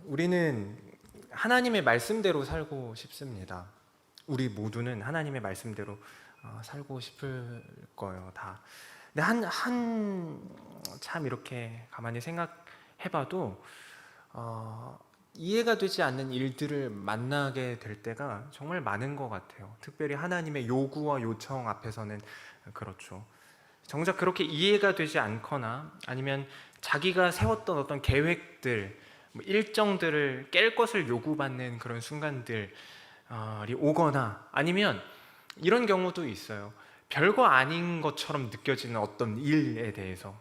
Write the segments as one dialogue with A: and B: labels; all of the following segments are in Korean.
A: 우리는 하나님의 말씀대로 살고 싶습니다. 우리 모두는 하나님의 말씀대로 살고 싶을 거예요, 다. 근데 참 이렇게 가만히 생각해봐도 이해가 되지 않는 일들을 만나게 될 때가 정말 많은 것 같아요. 특별히 하나님의 요구와 요청 앞에서는 그렇죠. 정작 그렇게 이해가 되지 않거나 아니면 자기가 세웠던 어떤 계획들, 일정들을 깰 것을 요구받는 그런 순간들이 오거나 아니면 이런 경우도 있어요. 별거 아닌 것처럼 느껴지는 어떤 일에 대해서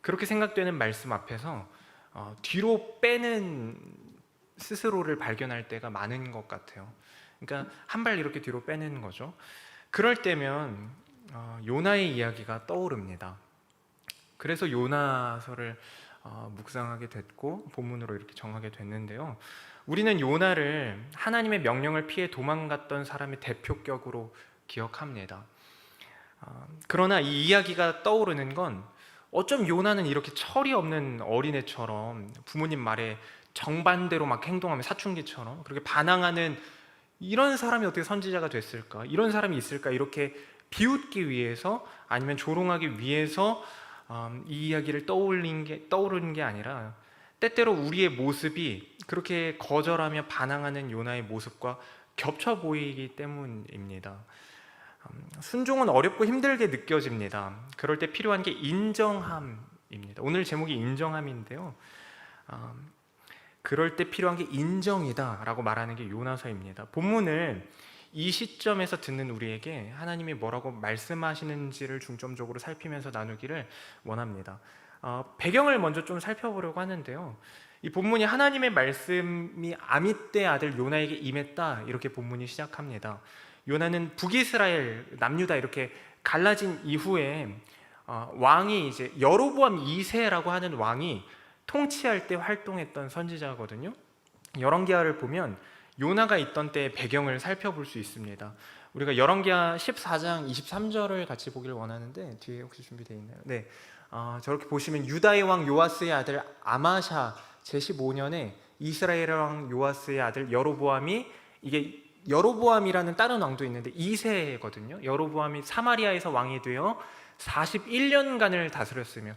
A: 그렇게 생각되는 말씀 앞에서 뒤로 빼는 스스로를 발견할 때가 많은 것 같아요. 그러니까 한 발 이렇게 뒤로 빼는 거죠. 그럴 때면 요나의 이야기가 떠오릅니다. 그래서 요나서를 묵상하게 됐고 본문으로 이렇게 정하게 됐는데요. 우리는 요나를 하나님의 명령을 피해 도망갔던 사람의 대표격으로 기억합니다. 그러나 이 이야기가 떠오르는 건 어쩜 요나는 이렇게 철이 없는 어린애처럼 부모님 말에 정반대로 막 행동하며 사춘기처럼 그렇게 반항하는 이런 사람이 어떻게 선지자가 됐을까? 이런 사람이 있을까? 이렇게 비웃기 위해서 아니면 조롱하기 위해서 이 이야기를 떠오르는 게 아니라 때때로 우리의 모습이 그렇게 거절하며 반항하는 요나의 모습과 겹쳐 보이기 때문입니다. 순종은 어렵고 힘들게 느껴집니다. 그럴 때 필요한 게 인정함입니다. 오늘 제목이 인정함인데요. 그럴 때 필요한 게 인정이다 라고 말하는 게 요나서입니다. 본문을 이 시점에서 듣는 우리에게 하나님이 뭐라고 말씀하시는지를 중점적으로 살피면서 나누기를 원합니다. 배경을 먼저 좀 살펴보려고 하는데요. 이 본문이 하나님의 말씀이 아미떼 아들 요나에게 임했다 이렇게 본문이 시작합니다. 요나는 북이스라엘, 남유다 이렇게 갈라진 이후에 왕이 이제 여로보암 2세라고 하는 왕이 통치할 때 활동했던 선지자거든요. 열왕기하를 보면 요나가 있던 때의 배경을 살펴볼 수 있습니다. 우리가 열왕기하 14장 23절을 같이 보기를 원하는데 뒤에 혹시 준비되어 있나요? 네, 저렇게 보시면 유다의 왕 요아스의 아들 아마샤 제15년에 이스라엘의 왕 요아스의 아들 여로보암이, 이게 여로보암이라는 다른 왕도 있는데 2세거든요. 여로보암이 사마리아에서 왕이 되어 41년간을 다스렸으며,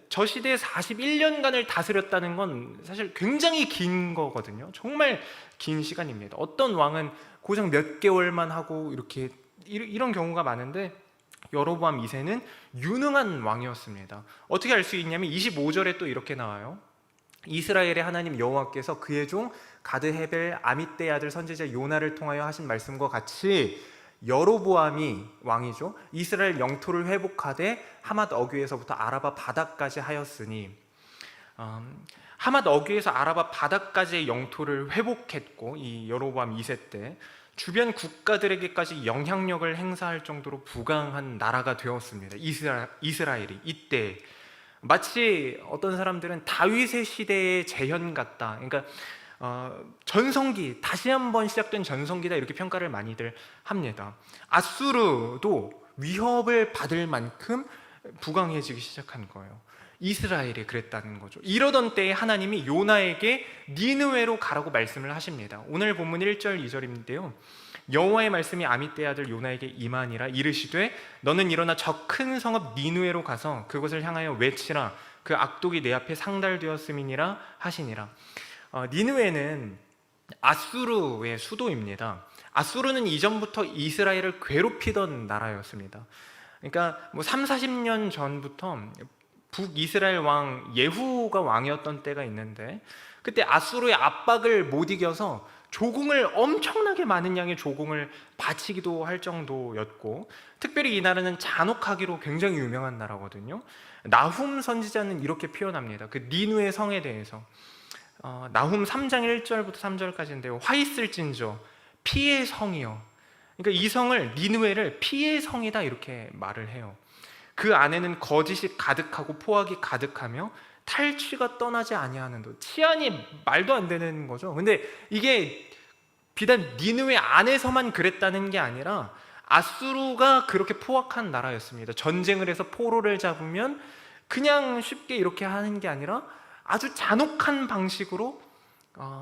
A: 저 시대에 41년간을 다스렸다는 건 사실 굉장히 긴 거거든요. 정말 긴 시간입니다. 어떤 왕은 고작 몇 개월만 하고 이런 경우가 많은데 여로보암 2세는 유능한 왕이었습니다. 어떻게 알 수 있냐면 25절에 또 이렇게 나와요. 이스라엘의 하나님 여호와께서 그의 종 가드 헤벨 아미떼의 아들 선지자 요나를 통하여 하신 말씀과 같이 여로보암이 왕이죠. 이스라엘 영토를 회복하되 하맛 어귀에서부터 아라바 바다까지 하였으니, 하맛 어귀에서 아라바 바다까지의 영토를 회복했고, 이 여로보암 2세 때 주변 국가들에게까지 영향력을 행사할 정도로 부강한 나라가 되었습니다. 이스라엘이 이때 마치 어떤 사람들은 다윗의 시대의 재현 같다, 그러니까 전성기, 다시 한번 시작된 전성기다 이렇게 평가를 많이들 합니다. 아수르도 위협을 받을 만큼 부강해지기 시작한 거예요. 이스라엘이 그랬다는 거죠. 이러던 때에 하나님이 요나에게 니느웨로 가라고 말씀을 하십니다. 오늘 본문 1절 2절인데요 여호와의 말씀이 아미떼의 아들 요나에게 임하니라. 이르시되 너는 일어나 저 큰 성읍 니느웨로 가서 그것을 향하여 외치라. 그 악독이 내 앞에 상달되었음이니라 하시니라. 니느웨는 아수르의 수도입니다. 아수르는 이전부터 이스라엘을 괴롭히던 나라였습니다. 그러니까 30-40년 전부터 북이스라엘 왕 예후가 왕이었던 때가 있는데, 그때 아수르의 압박을 못 이겨서 조공을, 엄청나게 많은 양의 조공을 바치기도 할 정도였고, 특별히 이 나라는 잔혹하기로 굉장히 유명한 나라거든요. 나훔 선지자는 이렇게 표현합니다. 그 니느웨 성에 대해서 나훔 3장 1절부터 3절까지인데요 화 있을진저 피의 성이요, 그러니까 이 성을, 니느웨를 피의 성이다 이렇게 말을 해요. 그 안에는 거짓이 가득하고 포악이 가득하며 탈취가 떠나지 아니하는 도, 치안이 말도 안 되는 거죠. 근데 이게 비단 니느웨 안에서만 그랬다는 게 아니라 아수르가 그렇게 포악한 나라였습니다. 전쟁을 해서 포로를 잡으면 그냥 쉽게 이렇게 하는 게 아니라 아주 잔혹한 방식으로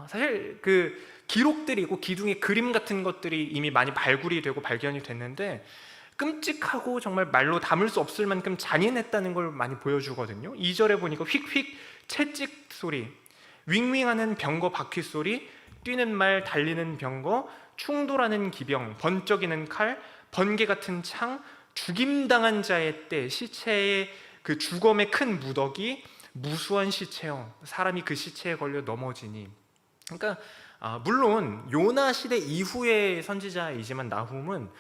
A: 사실 그 기록들이고 기둥의 그림 같은 것들이 이미 많이 발굴이 되고 발견이 됐는데 끔찍하고 정말 말로 담을 수 없을 만큼 잔인했다는 걸 많이 보여주거든요. 2절에 보니까 휙휙 채찍 소리, 윙윙하는 병거 바퀴 소리, 뛰는 말, 달리는 병거, 충돌하는 기병, 번쩍이는 칼, 번개 같은 창, 죽임당한 자의 때, 시체의 그 주검의 큰 무더기, 무수한 시체요, 사람이 그 시체에 걸려 넘어지니. 그러니까 물론 요나 시대 이후의 선지자이지만 나훔은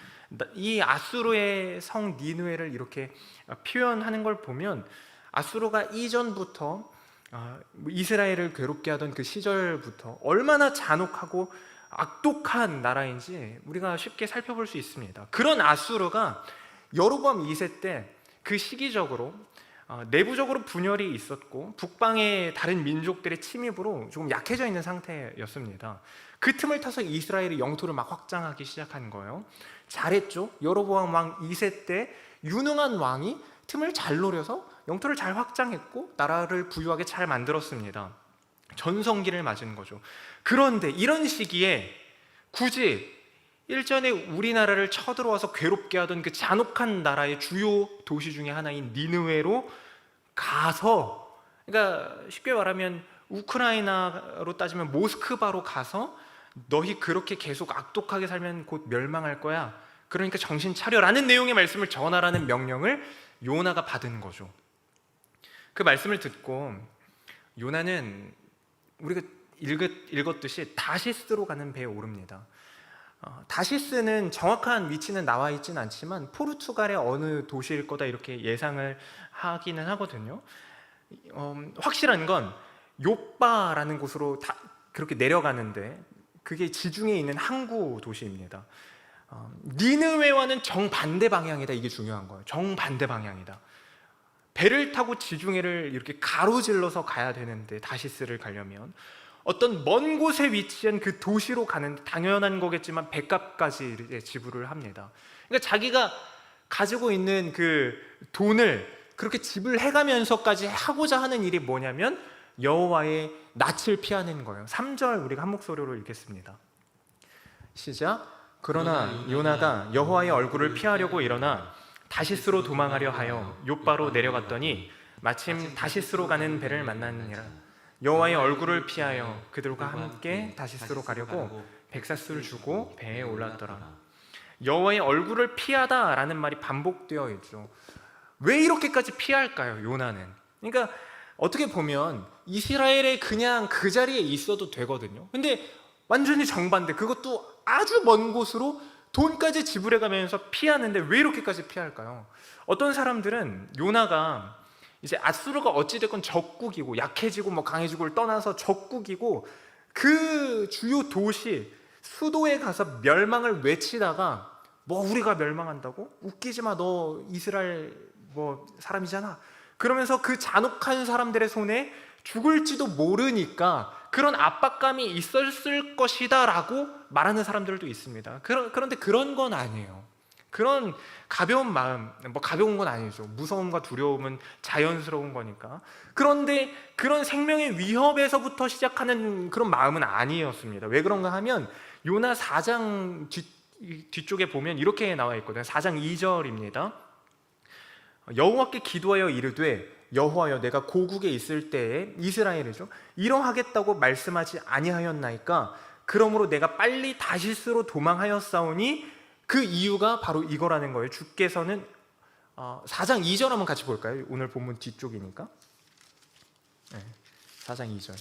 A: 이 아수르의 성 니느웨를 이렇게 표현하는 걸 보면 아수르가 이전부터 이스라엘을 괴롭게 하던 그 시절부터 얼마나 잔혹하고 악독한 나라인지 우리가 쉽게 살펴볼 수 있습니다. 그런 아수르가 여로보암 2세 때 그 시기적으로 내부적으로 분열이 있었고 북방의 다른 민족들의 침입으로 조금 약해져 있는 상태였습니다. 그 틈을 타서 이스라엘이 영토를 막 확장하기 시작한 거예요. 잘했죠. 여로보암 왕 2세 때 유능한 왕이 틈을 잘 노려서 영토를 잘 확장했고 나라를 부유하게 잘 만들었습니다. 전성기를 맞은 거죠. 그런데 이런 시기에 굳이 일전에 우리나라를 쳐들어와서 괴롭게 하던 그 잔혹한 나라의 주요 도시 중에 하나인 니느웨로 가서, 그러니까 쉽게 말하면 우크라이나로 따지면 모스크바로 가서 너희 그렇게 계속 악독하게 살면 곧 멸망할 거야, 그러니까 정신 차려라는 내용의 말씀을 전하라는 명령을 요나가 받은 거죠. 그 말씀을 듣고 요나는 우리가 읽었듯이 다시스로 가는 배에 오릅니다. 다시스는 정확한 위치는 나와 있지는 않지만 포르투갈의 어느 도시일 거다 이렇게 예상을 하기는 하거든요. 확실한 건 요빠라는 곳으로 그렇게 내려가는데 그게 지중해에 있는 항구 도시입니다. 니느웨와는 정반대 방향이다, 이게 중요한 거예요. 정반대 방향이다. 배를 타고 지중해를 이렇게 가로질러서 가야 되는데 다시스를 가려면 어떤 먼 곳에 위치한 그 도시로 가는, 당연한 거겠지만 배값까지 지불을 합니다. 그러니까 자기가 가지고 있는 그 돈을 그렇게 지불해가면서까지 하고자 하는 일이 뭐냐면 여호와의 낯을 피하는 거예요. 3절 우리가 한 목소리로 읽겠습니다. 시작. 그러나 요나가 여호와의 얼굴을 피하려고 일어나 다시스로 도망하려 하여 욥바로 내려갔더니 마침 다시스로 가는 배를 만나니라. 여호와의 얼굴을 피하여 그들과 함께 다시스로 가려고 백사스를 주고 배에 올랐더라. 여호와의 얼굴을 피하다라는 말이 반복되어 있죠. 왜 이렇게까지 피할까요, 요나는? 그러니까 어떻게 보면 이스라엘에 그냥 그 자리에 있어도 되거든요. 근데 완전히 정반대, 그것도 아주 먼 곳으로 돈까지 지불해가면서 피하는데 왜 이렇게까지 피할까요? 어떤 사람들은 요나가 이제 아수르가 어찌됐건 적국이고 약해지고 뭐 강해지고를 떠나서 적국이고 그 주요 도시 수도에 가서 멸망을 외치다가 뭐 우리가 멸망한다고? 웃기지 마, 너 이스라엘 뭐 사람이잖아, 그러면서 그 잔혹한 사람들의 손에 죽을지도 모르니까 그런 압박감이 있었을 것이다 라고 말하는 사람들도 있습니다. 그런데 그런 건 아니에요. 그런 가벼운 마음, 뭐 가벼운 건 아니죠. 무서움과 두려움은 자연스러운 거니까. 그런데 그런 생명의 위협에서부터 시작하는 그런 마음은 아니었습니다. 왜 그런가 하면 요나 4장 뒤쪽에 보면 이렇게 나와 있거든요. 4장 2절입니다. 여호와께 기도하여 이르되 여호와여, 내가 고국에 있을 때에 이스라엘이죠, 이러하겠다고 말씀하지 아니하였나이까? 그러므로 내가 빨리 다시스로 도망하였사오니 그 이유가 바로 이거라는 거예요. 주께서는 4장 2절 한번 같이 볼까요? 오늘 본문 뒤쪽이니까. 네, 4장 2절.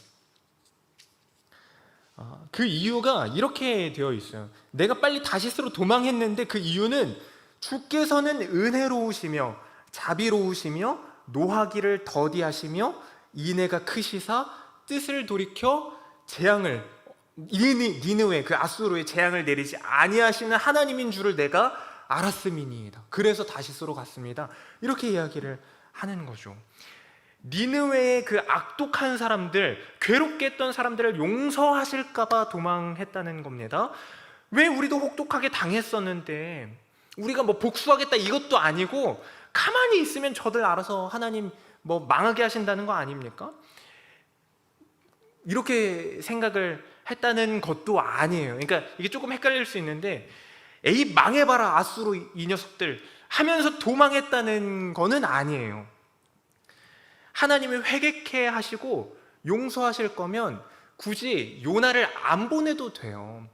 A: 그 이유가 이렇게 되어 있어요. 내가 빨리 다시스로 도망했는데 그 이유는 주께서는 은혜로우시며 자비로우시며 노하기를 더디하시며 인애가 크시사 뜻을 돌이켜 재앙을, 니느웨 그 아수르의 재앙을 내리지 아니하시는 하나님인 줄을 내가 알았음이니이다. 그래서 다시스로 갔습니다. 이렇게 이야기를 하는 거죠. 니느웨의 그 악독한 사람들, 괴롭게 했던 사람들을 용서하실까봐 도망했다는 겁니다. 왜 우리도 혹독하게 당했었는데 우리가 뭐 복수하겠다 이것도 아니고 가만히 있으면 저들 알아서 하나님 뭐 망하게 하신다는 거 아닙니까? 이렇게 생각을 했다는 것도 아니에요. 그러니까 이게 조금 헷갈릴 수 있는데 에이 망해봐라 아수르 이 녀석들 하면서 도망했다는 거는 아니에요. 하나님이 회개케 하시고 용서하실 거면 굳이 요나를 안 보내도 돼요.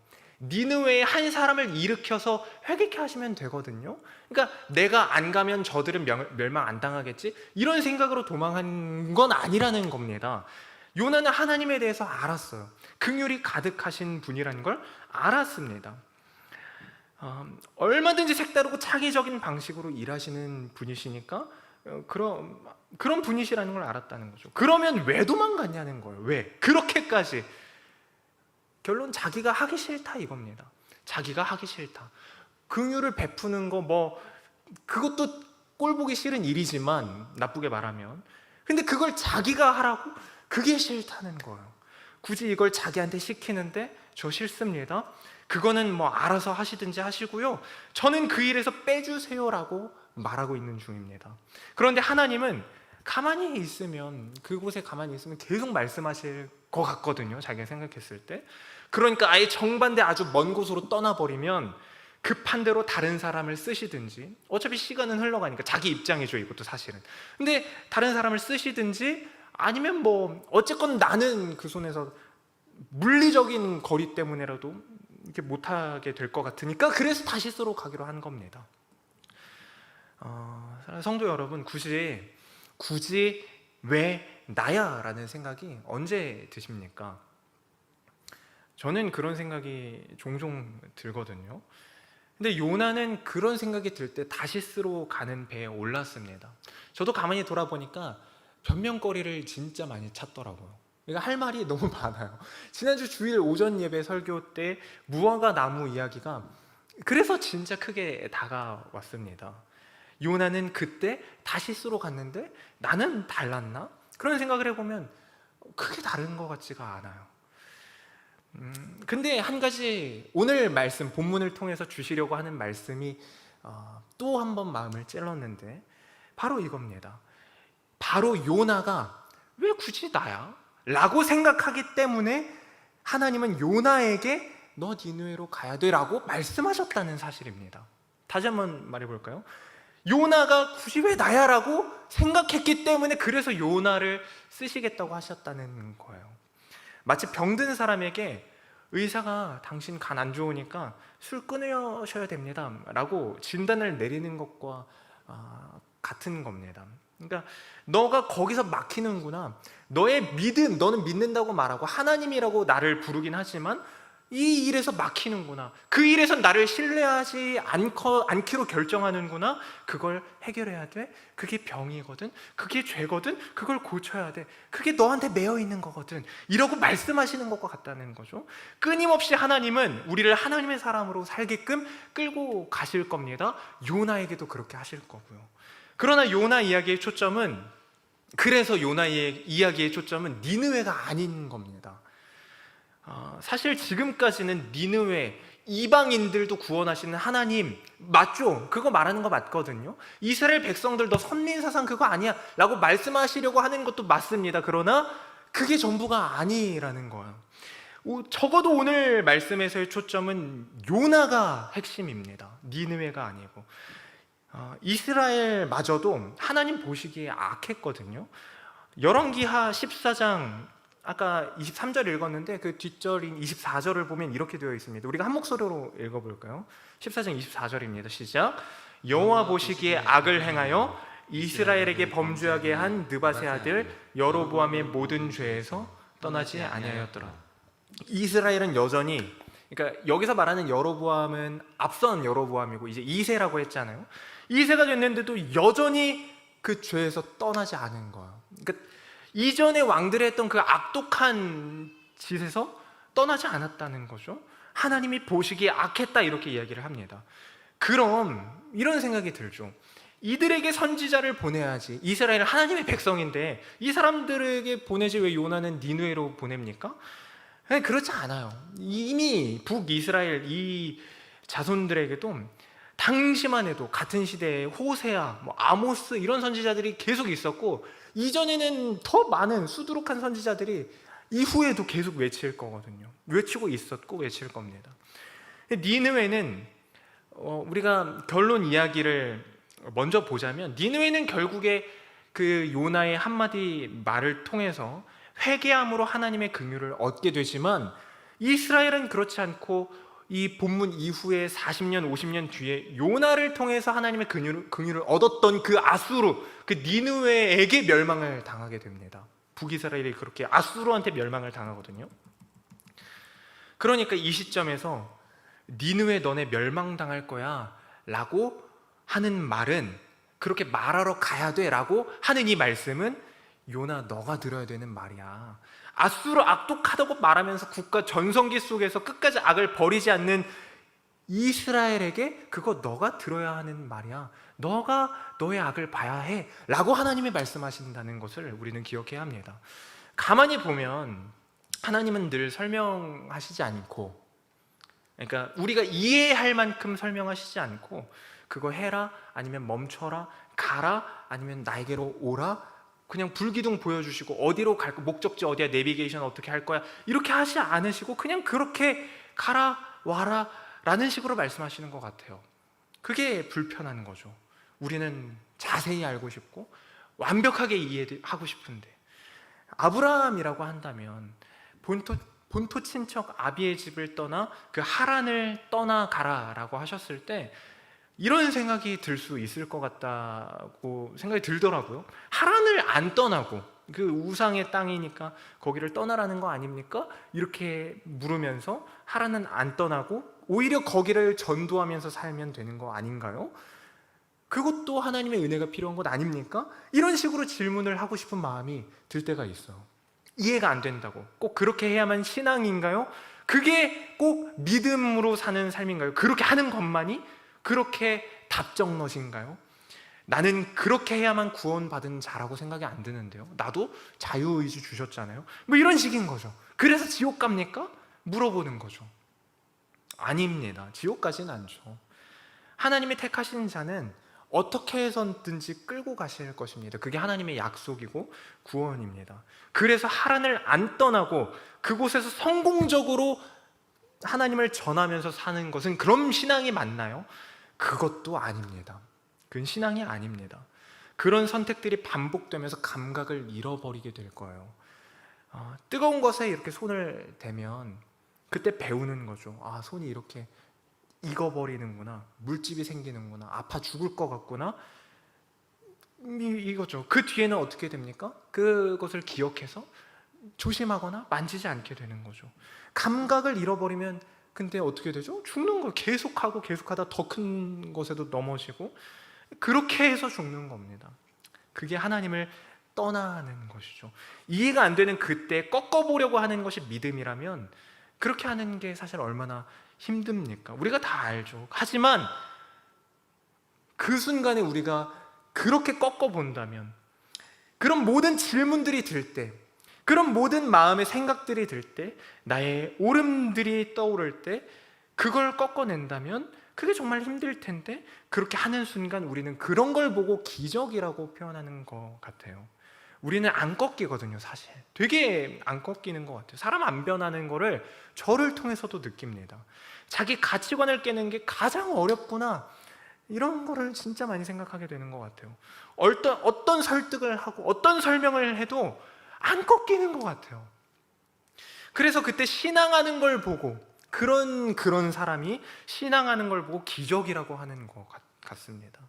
A: 니느웨의 한 사람을 일으켜서 회개케 하시면 되거든요. 그러니까 내가 안 가면 저들은 멸망 안 당하겠지? 이런 생각으로 도망한 건 아니라는 겁니다. 요나는 하나님에 대해서 알았어요. 긍휼이 가득하신 분이라는 걸 알았습니다. 얼마든지 색다르고 창의적인 방식으로 일하시는 분이시니까 그런 분이시라는 걸 알았다는 거죠. 그러면 왜 도망갔냐는 거예요. 왜? 그렇게까지. 결론 자기가 하기 싫다 이겁니다. 자기가 하기 싫다. 긍휼을 베푸는 거 그것도 꼴 보기 싫은 일이지만 나쁘게 말하면 근데 그걸 자기가 하라고? 그게 싫다는 거예요. 굳이 이걸 자기한테 시키는데 저 싫습니다. 그거는 알아서 하시든지 하시고요. 저는 그 일에서 빼주세요라고 말하고 있는 중입니다. 그런데 하나님은 가만히 있으면 그곳에 가만히 있으면 계속 말씀하실 것 같거든요. 자기가 생각했을 때. 그러니까 아예 정반대 아주 먼 곳으로 떠나버리면 급한 대로 다른 사람을 쓰시든지 어차피 시간은 흘러가니까 자기 입장이죠. 이것도 사실은. 근데 다른 사람을 쓰시든지 아니면 어쨌건 나는 그 손에서 물리적인 거리 때문에라도 이렇게 못하게 될 것 같으니까 그래서 다시스로 가기로 한 겁니다. 성도 여러분, 굳이 왜 나야? 라는 생각이 언제 드십니까? 저는 그런 생각이 종종 들거든요. 근데 요나는 그런 생각이 들 때 다시스로 가는 배에 올랐습니다. 저도 가만히 돌아보니까 변명거리를 진짜 많이 찾더라고요. 그러니까 할 말이 너무 많아요. 지난주 주일 오전 예배 설교 때 무화과 나무 이야기가 그래서 진짜 크게 다가왔습니다. 요나는 그때 다시스로 갔는데 나는 달랐나? 그런 생각을 해보면 크게 다른 것 같지가 않아요. 근데 한 가지 오늘 말씀 본문을 통해서 주시려고 하는 말씀이 또 한 번 마음을 찔렀는데 바로 이겁니다. 바로 요나가 왜 굳이 나야? 라고 생각하기 때문에 하나님은 요나에게 너 니느웨로 가야 돼 라고 말씀하셨다는 사실입니다. 다시 한번 말해볼까요? 요나가 굳이 왜 나야? 라고 생각했기 때문에 그래서 요나를 쓰시겠다고 하셨다는 거예요. 마치 병든 사람에게 의사가 당신 간 안 좋으니까 술 끊으셔야 됩니다 라고 진단을 내리는 것과 같은 겁니다. 그러니까 너가 거기서 막히는구나. 너의 믿음, 너는 믿는다고 말하고 하나님이라고 나를 부르긴 하지만 이 일에서 막히는구나. 그 일에서 나를 신뢰하지 않기로 결정하는구나. 그걸 해결해야 돼. 그게 병이거든. 그게 죄거든. 그걸 고쳐야 돼. 그게 너한테 매여 있는 거거든. 이러고 말씀하시는 것과 같다는 거죠. 끊임없이 하나님은 우리를 하나님의 사람으로 살게끔 끌고 가실 겁니다. 요나에게도 그렇게 하실 거고요. 그러나 요나 이야기의 초점은 그래서 요나의 이야기의 초점은 니느웨가 아닌 겁니다. 사실 지금까지는 니느웨 이방인들도 구원하시는 하나님 맞죠? 그거 말하는 거 맞거든요. 이스라엘 백성들도 선민사상 그거 아니야 라고 말씀하시려고 하는 것도 맞습니다. 그러나 그게 전부가 아니라는 거예요. 적어도 오늘 말씀에서의 초점은 요나가 핵심입니다. 니느웨가 아니고 이스라엘마저도 하나님 보시기에 악했거든요. 열왕기하 14장 아까 23절 읽었는데 그 뒷절인 24절을 보면 이렇게 되어 있습니다. 우리가 한 목소리로 읽어볼까요? 14장 24절입니다. 시작. 여호와 보시기에 악을 행하여 이스라엘에게 범죄하게 한 느밧의 아들 여로보암의 모든 죄에서 떠나지 아니하였더라. 이스라엘은 여전히, 그러니까 여기서 말하는 여로보암은 앞선 여로보암이고 이제 2세라고 했잖아요. 2세가 됐는데도 여전히 그 죄에서 떠나지 않은 거예요. 그러니까 이전에 왕들이 했던 그 악독한 짓에서 떠나지 않았다는 거죠. 하나님이 보시기에 악했다 이렇게 이야기를 합니다. 그럼 이런 생각이 들죠. 이들에게 선지자를 보내야지. 이스라엘은 하나님의 백성인데 이 사람들에게 보내지 왜 요나는 니느웨로 보냅니까? 그렇지 않아요. 이미 북이스라엘 이 자손들에게도 당시만 해도 같은 시대에 호세아, 아모스 이런 선지자들이 계속 있었고 이전에는 더 많은 수두룩한 선지자들이 이후에도 계속 외칠 거거든요. 외치고 있었고 외칠 겁니다. 니느웨는 우리가 결론 이야기를 먼저 보자면, 니느웨는 결국에 그 요나의 한마디 말을 통해서 회개함으로 하나님의 긍휼을 얻게 되지만, 이스라엘은 그렇지 않고 이 본문 이후에 40년 50년 뒤에 요나를 통해서 하나님의 긍휼을 얻었던 그 아수르, 그 니느웨에게 멸망을 당하게 됩니다. 북이스라엘이 그렇게 아수르한테 멸망을 당하거든요. 그러니까 이 시점에서 니느웨 너네 멸망당할 거야 라고 하는 말은, 그렇게 말하러 가야 돼 라고 하는 이 말씀은 요나 너가 들어야 되는 말이야. 아수르 악독하다고 말하면서 국가 전성기 속에서 끝까지 악을 버리지 않는 이스라엘에게 그거 너가 들어야 하는 말이야. 너가 너의 악을 봐야 해 라고 하나님이 말씀하신다는 것을 우리는 기억해야 합니다. 가만히 보면 하나님은 늘 설명하시지 않고, 그러니까 우리가 이해할 만큼 설명하시지 않고, 그거 해라 아니면 멈춰라, 가라 아니면 나에게로 오라, 그냥 불기둥 보여주시고 어디로 갈 거, 목적지 어디야, 내비게이션 어떻게 할 거야, 이렇게 하지 않으시고 그냥 그렇게 가라 와라 라는 식으로 말씀하시는 것 같아요. 그게 불편한 거죠. 우리는 자세히 알고 싶고 완벽하게 이해하고 싶은데, 아브라함이라고 한다면 본토 친척 아비의 집을 떠나 그 하란을 떠나가라 라고 하셨을 때 이런 생각이 들 수 있을 것 같다고 생각이 들더라고요. 하란을 안 떠나고, 그 우상의 땅이니까 거기를 떠나라는 거 아닙니까? 이렇게 물으면서 하란은 안 떠나고 오히려 거기를 전도하면서 살면 되는 거 아닌가요? 그것도 하나님의 은혜가 필요한 것 아닙니까? 이런 식으로 질문을 하고 싶은 마음이 들 때가 있어요. 이해가 안 된다고. 꼭 그렇게 해야만 신앙인가요? 그게 꼭 믿음으로 사는 삶인가요? 그렇게 하는 것만이 그렇게 답정넛인가요? 나는 그렇게 해야만 구원받은 자라고 생각이 안 드는데요. 나도 자유의지 주셨잖아요. 뭐 이런 식인 거죠. 그래서 지옥 갑니까? 물어보는 거죠. 아닙니다. 지옥 가진 않죠. 하나님이 택하신 자는 어떻게 해서든지 끌고 가실 것입니다. 그게 하나님의 약속이고 구원입니다. 그래서 하란을 안 떠나고 그곳에서 성공적으로 하나님을 전하면서 사는 것은 그럼 신앙이 맞나요? 그것도 아닙니다. 그건 신앙이 아닙니다. 그런 선택들이 반복되면서 감각을 잃어버리게 될 거예요. 뜨거운 것에 이렇게 손을 대면 그때 배우는 거죠. 아, 손이 이렇게 익어버리는구나, 물집이 생기는구나, 아파 죽을 것 같구나, 이거죠. 그 뒤에는 어떻게 됩니까? 그것을 기억해서 조심하거나 만지지 않게 되는 거죠. 감각을 잃어버리면 근데 어떻게 되죠? 죽는 거예요. 계속하고 계속하다 더 큰 것에도 넘어지고, 그렇게 해서 죽는 겁니다. 그게 하나님을 떠나는 것이죠. 이해가 안 되는 그때 꺾어보려고 하는 것이 믿음이라면 그렇게 하는 게 사실 얼마나 힘듭니까? 우리가 다 알죠. 하지만 그 순간에 우리가 그렇게 꺾어본다면, 그런 모든 질문들이 들 때, 그런 모든 마음의 생각들이 들 때, 나의 옳음들이 떠오를 때 그걸 꺾어낸다면 그게 정말 힘들 텐데, 그렇게 하는 순간 우리는 그런 걸 보고 기적이라고 표현하는 것 같아요. 우리는 안 꺾이거든요. 사실 되게 안 꺾이는 것 같아요. 사람 안 변하는 거를 저를 통해서도 느낍니다. 자기 가치관을 깨는 게 가장 어렵구나, 이런 거를 진짜 많이 생각하게 되는 것 같아요. 어떤 설득을 하고 어떤 설명을 해도 안 꺾이는 것 같아요. 그래서 그때 신앙하는 걸 보고, 그런 사람이 신앙하는 걸 보고 기적이라고 하는 것 같습니다.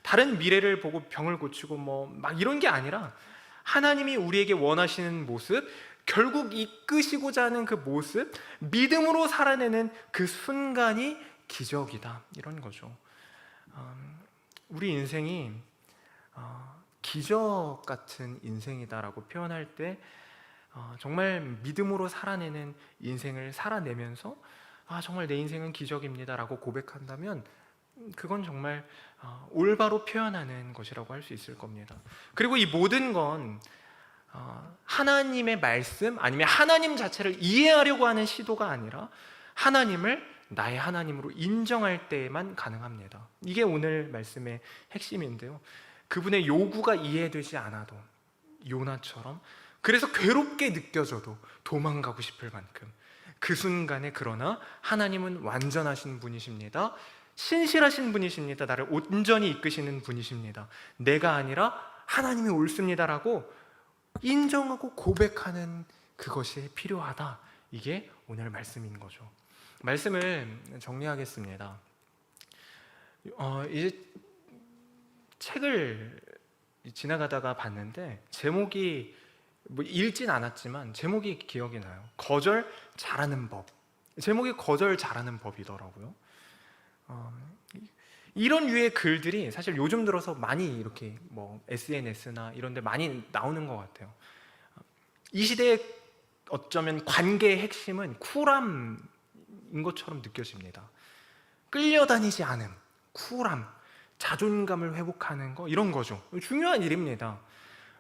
A: 다른 미래를 보고 병을 고치고 막 이런 게 아니라 하나님이 우리에게 원하시는 모습, 결국 이끄시고자 하는 그 모습, 믿음으로 살아내는 그 순간이 기적이다, 이런 거죠. 우리 인생이 기적 같은 인생이다라고 표현할 때 정말 믿음으로 살아내는 인생을 살아내면서 정말 내 인생은 기적입니다라고 고백한다면 그건 정말 올바로 표현하는 것이라고 할 수 있을 겁니다. 그리고 이 모든 건 하나님의 말씀 아니면 하나님 자체를 이해하려고 하는 시도가 아니라 하나님을 나의 하나님으로 인정할 때에만 가능합니다. 이게 오늘 말씀의 핵심인데요. 그분의 요구가 이해되지 않아도 요나처럼 그래서 괴롭게 느껴져도 도망가고 싶을 만큼 그 순간에 그러나 하나님은 완전하신 분이십니다. 신실하신 분이십니다. 나를 온전히 이끄시는 분이십니다. 내가 아니라 하나님이 옳습니다라고 인정하고 고백하는 그것이 필요하다. 이게 오늘 말씀인 거죠. 말씀을 정리하겠습니다. 이제 책을 지나가다가 봤는데 제목이 읽진 않았지만 제목이 기억이 나요. 거절 잘하는 법. 제목이 거절 잘하는 법이더라고요. 이런 류의 글들이 사실 요즘 들어서 많이 이렇게 SNS나 이런 데 많이 나오는 것 같아요. 이 시대의 어쩌면 관계의 핵심은 쿨함인 것처럼 느껴집니다. 끌려다니지 않음, 쿨함, 자존감을 회복하는 거, 이런 거죠. 중요한 일입니다.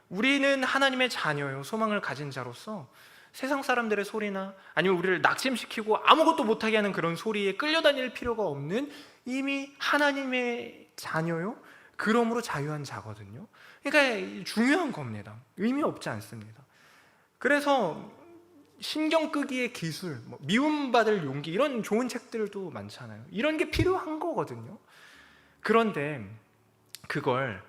A: 우리는 하나님의 자녀요, 소망을 가진 자로서 세상 사람들의 소리나 아니면 우리를 낙심시키고 아무것도 못하게 하는 그런 소리에 끌려다닐 필요가 없는 이미 하나님의 자녀요, 그러므로 자유한 자거든요. 그러니까 중요한 겁니다. 의미 없지 않습니다. 그래서 신경 끄기의 기술, 미움받을 용기, 이런 좋은 책들도 많잖아요. 이런 게 필요한 거거든요. 그런데 그걸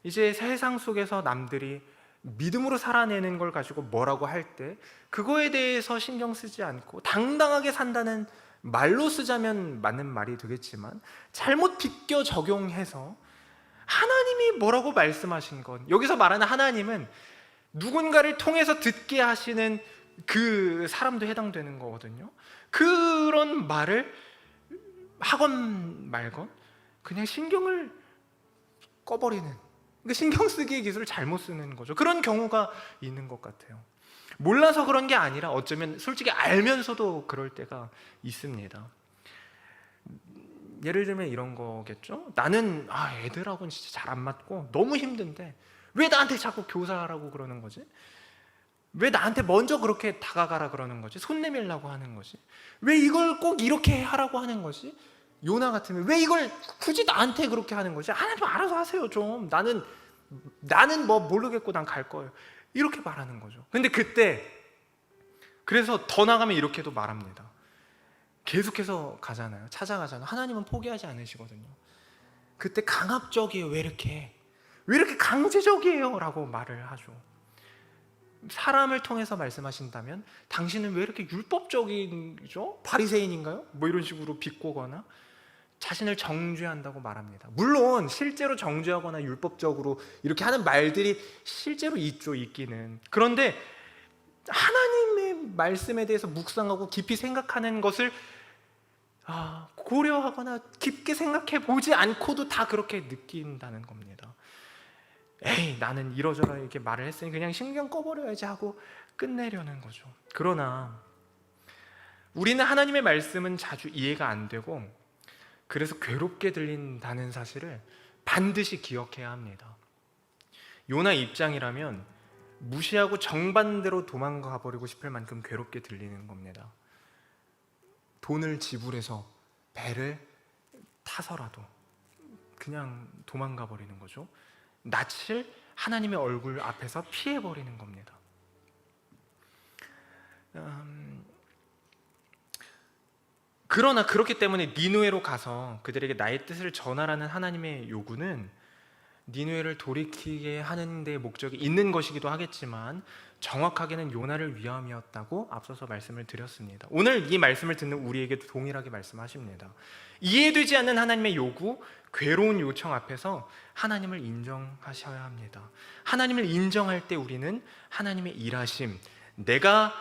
A: 이제 세상 속에서 남들이 믿음으로 살아내는 걸 가지고 뭐라고 할 때 그거에 대해서 신경 쓰지 않고 당당하게 산다는 말로 쓰자면 맞는 말이 되겠지만 잘못 비껴 적용해서 하나님이 뭐라고 말씀하신 것, 여기서 말하는 하나님은 누군가를 통해서 듣게 하시는 그 사람도 해당되는 거거든요. 그런 말을 하건 말건 그냥 신경을 꺼버리는, 그러니까 신경 쓰기의 기술을 잘못 쓰는 거죠. 그런 경우가 있는 것 같아요. 몰라서 그런 게 아니라 어쩌면 솔직히 알면서도 그럴 때가 있습니다. 예를 들면 이런 거겠죠. 나는 애들하고는 진짜 잘 안 맞고 너무 힘든데 왜 나한테 자꾸 교사하라고 그러는 거지? 왜 나한테 먼저 그렇게 다가가라 그러는 거지? 손 내밀라고 하는 거지? 왜 이걸 꼭 이렇게 하라고 하는 거지? 요나 같으면 왜 이걸 굳이 나한테 그렇게 하는 거지? 하나님 알아서 하세요 좀. 나는 뭐 모르겠고 난 갈 거예요. 이렇게 말하는 거죠. 근데 그때 그래서 더 나가면 이렇게도 말합니다. 계속해서 가잖아요. 찾아가잖아요. 하나님은 포기하지 않으시거든요. 그때 강압적이에요. 왜 이렇게 강제적이에요? 라고 말을 하죠. 사람을 통해서 말씀하신다면 당신은 왜 이렇게 율법적이죠? 바리새인인가요? 이런 식으로 비꼬거나 자신을 정죄한다고 말합니다. 물론 실제로 정죄하거나 율법적으로 이렇게 하는 말들이 실제로 있기는. 그런데 하나님의 말씀에 대해서 묵상하고 깊이 생각하는 것을 고려하거나 깊게 생각해 보지 않고도 다 그렇게 느낀다는 겁니다. 에이, 나는 이러저러 이렇게 말을 했으니 그냥 신경 꺼버려야지 하고 끝내려는 거죠. 그러나 우리는 하나님의 말씀은 자주 이해가 안 되고 그래서 괴롭게 들린다는 사실을 반드시 기억해야 합니다. 요나 입장이라면 무시하고 정반대로 도망가 버리고 싶을 만큼 괴롭게 들리는 겁니다. 돈을 지불해서 배를 타서라도 그냥 도망가 버리는 거죠. 낯을 하나님의 얼굴 앞에서 피해버리는 겁니다. 그러나 그렇기 때문에 니느웨로 가서 그들에게 나의 뜻을 전하라는 하나님의 요구는 니느웨를 돌이키게 하는 데 목적이 있는 것이기도 하겠지만 정확하게는 요나를 위함이었다고 앞서서 말씀을 드렸습니다. 오늘 이 말씀을 듣는 우리에게도 동일하게 말씀하십니다. 이해되지 않는 하나님의 요구, 괴로운 요청 앞에서 하나님을 인정하셔야 합니다. 하나님을 인정할 때 우리는 하나님의 일하심, 내가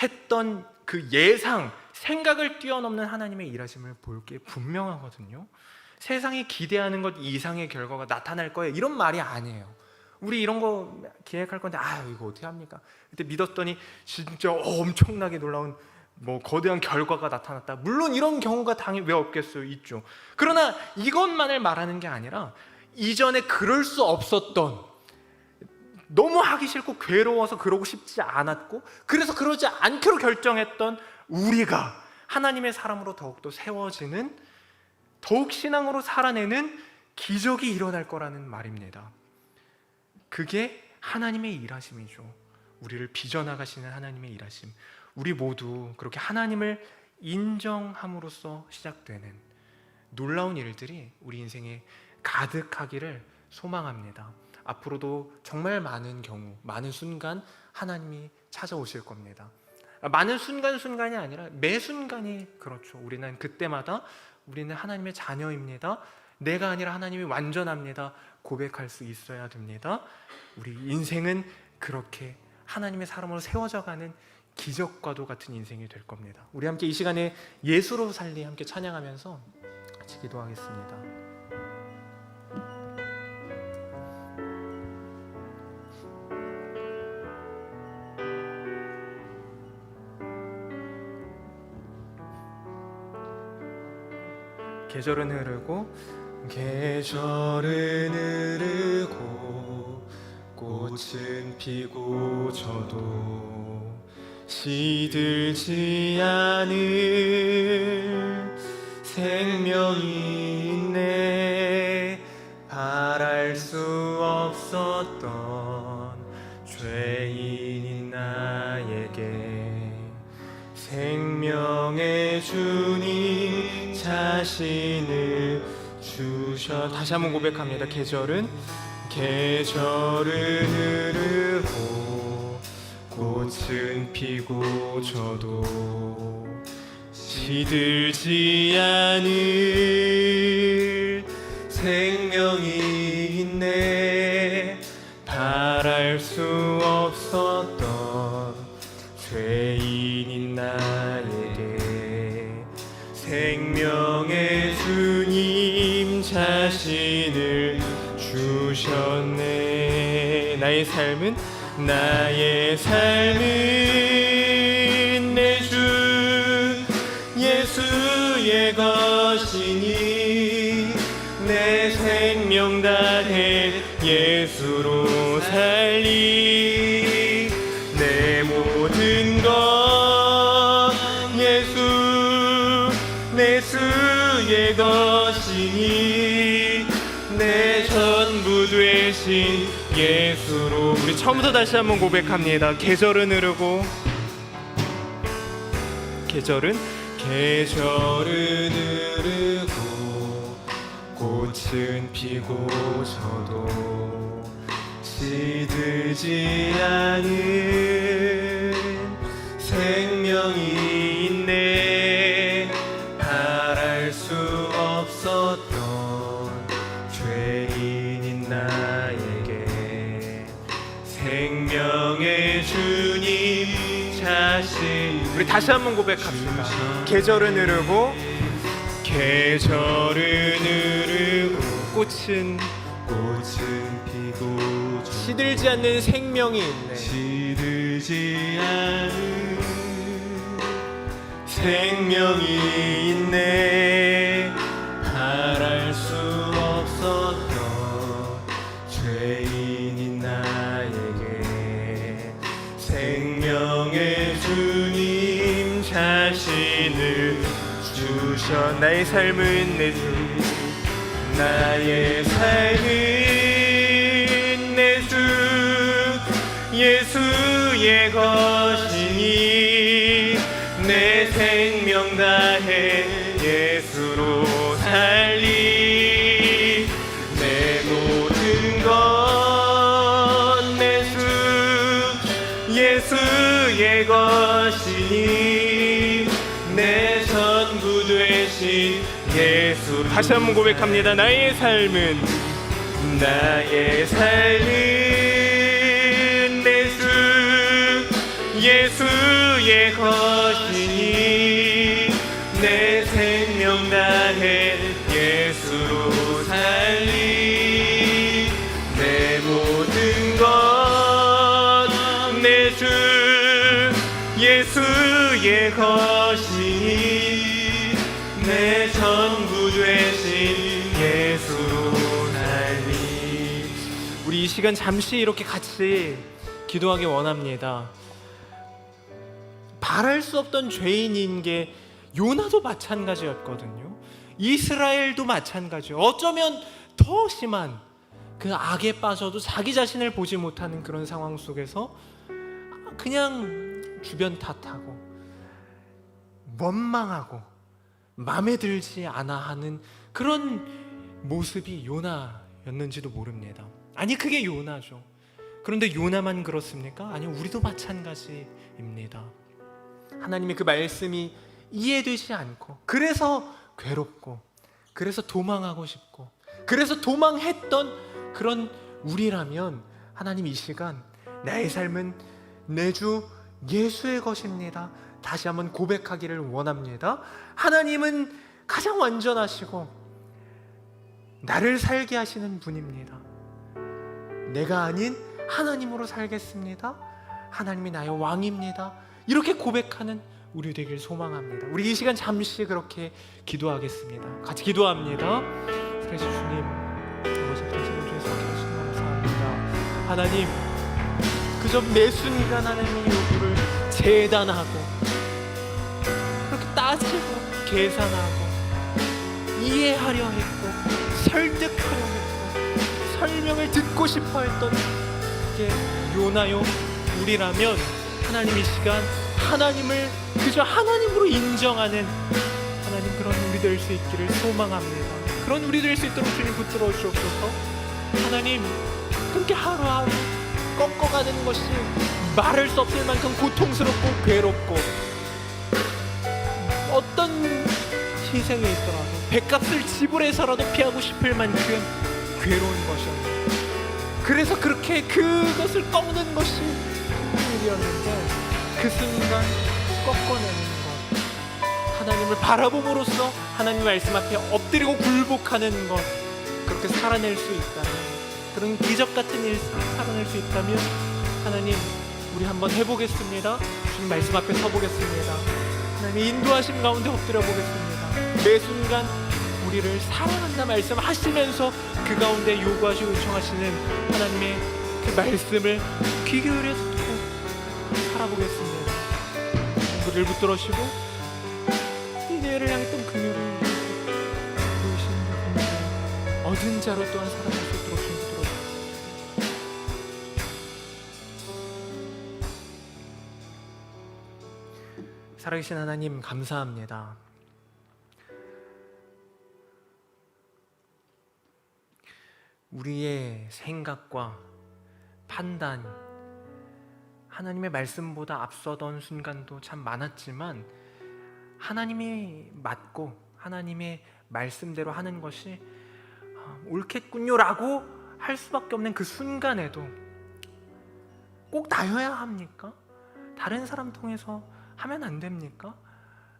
A: 했던 그 예상, 생각을 뛰어넘는 하나님의 일하심을 볼 게 분명하거든요. 세상이 기대하는 것 이상의 결과가 나타날 거예요, 이런 말이 아니에요. 우리 이런 거 기획할 건데 이거 어떻게 합니까? 그때 믿었더니 진짜 엄청나게 놀라운 거대한 결과가 나타났다. 물론 이런 경우가 당연히 왜 없겠어요? 있죠. 그러나 이것만을 말하는 게 아니라 이전에 그럴 수 없었던, 너무 하기 싫고 괴로워서 그러고 싶지 않았고 그래서 그러지 않기로 결정했던 우리가 하나님의 사람으로 더욱더 세워지는, 더욱 신앙으로 살아내는 기적이 일어날 거라는 말입니다. 그게 하나님의 일하심이죠. 우리를 빚어나가시는 하나님의 일하심, 우리 모두 그렇게 하나님을 인정함으로써 시작되는 놀라운 일들이 우리 인생에 가득하기를 소망합니다. 앞으로도 정말 많은 경우, 많은 순간 하나님이 찾아오실 겁니다. 많은 순간순간이 아니라 매 순간이 그렇죠. 우리는 그때마다 우리는 하나님의 자녀입니다, 내가 아니라 하나님이 완전합니다 고백할 수 있어야 됩니다. 우리 인생은 그렇게 하나님의 사람으로 세워져가는 기적과도 같은 인생이 될 겁니다. 우리 함께 이 시간에 예수로 살리 함께 찬양하면서 같이 기도하겠습니다. 계절은 흐르고 계절은 흐르고 꽃은 피고 저도 시들지 않을 생명이 있네. 바랄 수 없었던 죄인인 나에게 생명의 주님 자신을 주셔. 다시 한번 고백합니다. 계절은 흐르고 꽃은 피고 저도 시들지 않을 생명이 있네. 바랄 수 없었던 죄인인 나에게 생명의 주님 자신을 주셨네. 나의 삶은 내 주 예수의 것이니 내 생명 다해 예수로 살리. 내 모든 것 예수의 것이니 내 전부 되신 예수로. 우리 처음부터 다시 한번 고백합니다. 계절은 흐르고 계절은 흐르고 꽃은 피고 저도 시들지 않은 생명이 있네. 바랄 수 없었던 죄인인 나에게 생명의 주님 자신. 우리 다시 한번 고백합시다. 계절은 흐르고 꽃은 피고 시들지 않는 생명이 있네. 시들지 않은 생명이 있네. 바랄 수 없었던 죄인인 나에게 생명의 주님 자신을 주셔. 나의 삶은 내 주 예수의 것이니 내 생명 다해 예수로 살리. 내 모든 것 예수의 것이니 내 전부 되신 예수. 다시 한번 고백합니다. 나의 삶은 내 주 예수의 것이니 내 생명 다해 예수로 살리. 내 모든 것 내 주 예수의 것이니 내 전부 되신 예수로 살리. 우리 이 시간 잠시 이렇게 같이 기도하기 원합니다. 바랄 수 없던 죄인인 게 요나도 마찬가지였거든요. 이스라엘도 마찬가지요. 어쩌면 더 심한 그 악에 빠져도 자기 자신을 보지 못하는 그런 상황 속에서 그냥 주변 탓하고 원망하고 마음에 들지 않아 하는 그런 모습이 요나였는지도 모릅니다. 아니, 그게 요나죠. 그런데 요나만 그렇습니까? 아니, 우리도 마찬가지입니다. 하나님의 그 말씀이 이해되지 않고, 그래서 괴롭고, 그래서 도망하고 싶고, 그래서 도망했던 그런 우리라면 하나님 이 시간 나의 삶은 내 주 예수의 것입니다, 다시 한번 고백하기를 원합니다. 하나님은 가장 완전하시고 나를 살게 하시는 분입니다. 내가 아닌 하나님으로 살겠습니다. 하나님이 나의 왕입니다. 이렇게 고백하는 우리 되길 소망합니다. 우리 이 시간 잠시 그렇게 기도하겠습니다. 같이 기도합니다. 그래서 주님, 아버지 당신을 주에서 하시는 감사합니다. 하나님, 그저 매 순간 하나님의 요구를 재단하고 그렇게 따지고 계산하고 이해하려 했고 설득하려 했고 설명을 듣고 싶어 했던 그게 요나요 우리라면 하나님 이 시간 하나님을 그저 하나님으로 인정하는 하나님, 그런 우리 될 수 있기를 소망합니다. 그런 우리 될 수 있도록 주님 붙들어 주옵소서. 하나님, 그렇게 하루하루 꺾어가는 것이 말할 수 없을 만큼 고통스럽고 괴롭고, 어떤 희생에 있더라도 뱃값을 지불해서라도 피하고 싶을 만큼 괴로운 것이었는데, 그래서 그렇게 그것을 꺾는 것이 일이었는데, 그 순간 꺾어내는 것, 하나님을 바라봄으로써 하나님 말씀 앞에 엎드리고 굴복하는 것, 그렇게 살아낼 수 있다면, 그런 기적 같은 일상 살아낼 수 있다면 하나님, 우리 한번 해보겠습니다. 주님 말씀 앞에 서보겠습니다. 하나님의 인도하심 가운데 엎드려 보겠습니다. 매 순간 우리를 사랑한다 말씀하시면서 그 가운데 요구하시고 요청하시는 하나님의 그 말씀을 귀 기울여 듣고 살아보겠습니다. 우리를 붙들어주시고 이 내일을 향했던 긍휼을 보이시는 분들 얻은 자로 또한 살아날 수 있도록 주님 붙들어주시고, 살아계신 하나님 감사합니다. 우리의 생각과 판단, 하나님의 말씀보다 앞서던 순간도 참 많았지만 하나님이 맞고 하나님의 말씀대로 하는 것이 옳겠군요라고 할 수밖에 없는 그 순간에도 꼭 나여야 합니까? 다른 사람 통해서 하면 안 됩니까?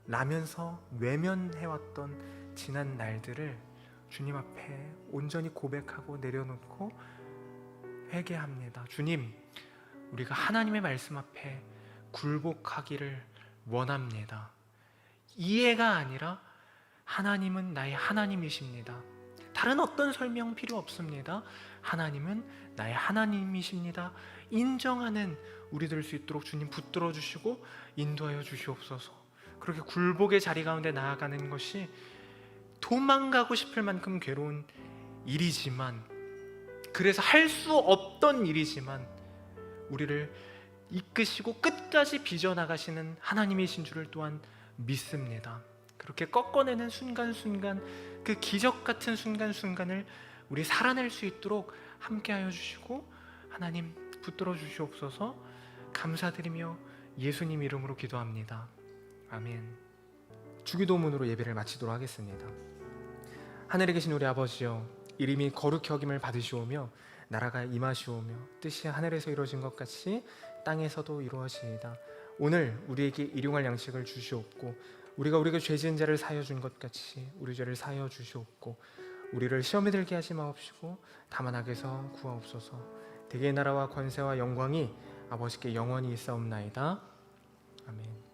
A: 라면서 외면해왔던 지난 날들을 주님 앞에 온전히 고백하고 내려놓고 회개합니다. 주님, 우리가 하나님의 말씀 앞에 굴복하기를 원합니다. 이해가 아니라 하나님은 나의 하나님이십니다. 다른 어떤 설명 필요 없습니다. 하나님은 나의 하나님이십니다. 인정하는 우리 될 수 있도록 주님 붙들어 주시고 인도하여 주시옵소서. 그렇게 굴복의 자리 가운데 나아가는 것이 도망가고 싶을 만큼 괴로운 일이지만, 그래서 할 수 없던 일이지만 우리를 이끄시고 끝까지 빚어나가시는 하나님이신 줄을 또한 믿습니다. 그렇게 꺾어내는 순간순간, 그 기적 같은 순간순간을 우리 살아낼 수 있도록 함께하여 주시고 하나님 붙들어 주시옵소서. 감사드리며 예수님 이름으로 기도합니다. 아멘. 주기도문으로 예배를 마치도록 하겠습니다. 하늘에 계신 우리 아버지여, 이름이 거룩히 여김을 받으시오며 나라가 임하시오며 뜻이 하늘에서 이루어진 것 같이 땅에서도 이루어지이다. 오늘 우리에게 일용할 양식을 주시옵고 우리가 죄 지은 자를 사하여 준 것 같이 우리 죄를 사하여 주시옵고 우리를 시험에 들게 하지 마옵시고 다만 악에서 구하옵소서. 대개의 나라와 권세와 영광이 아버지께 영원히 있사옵나이다. 아멘.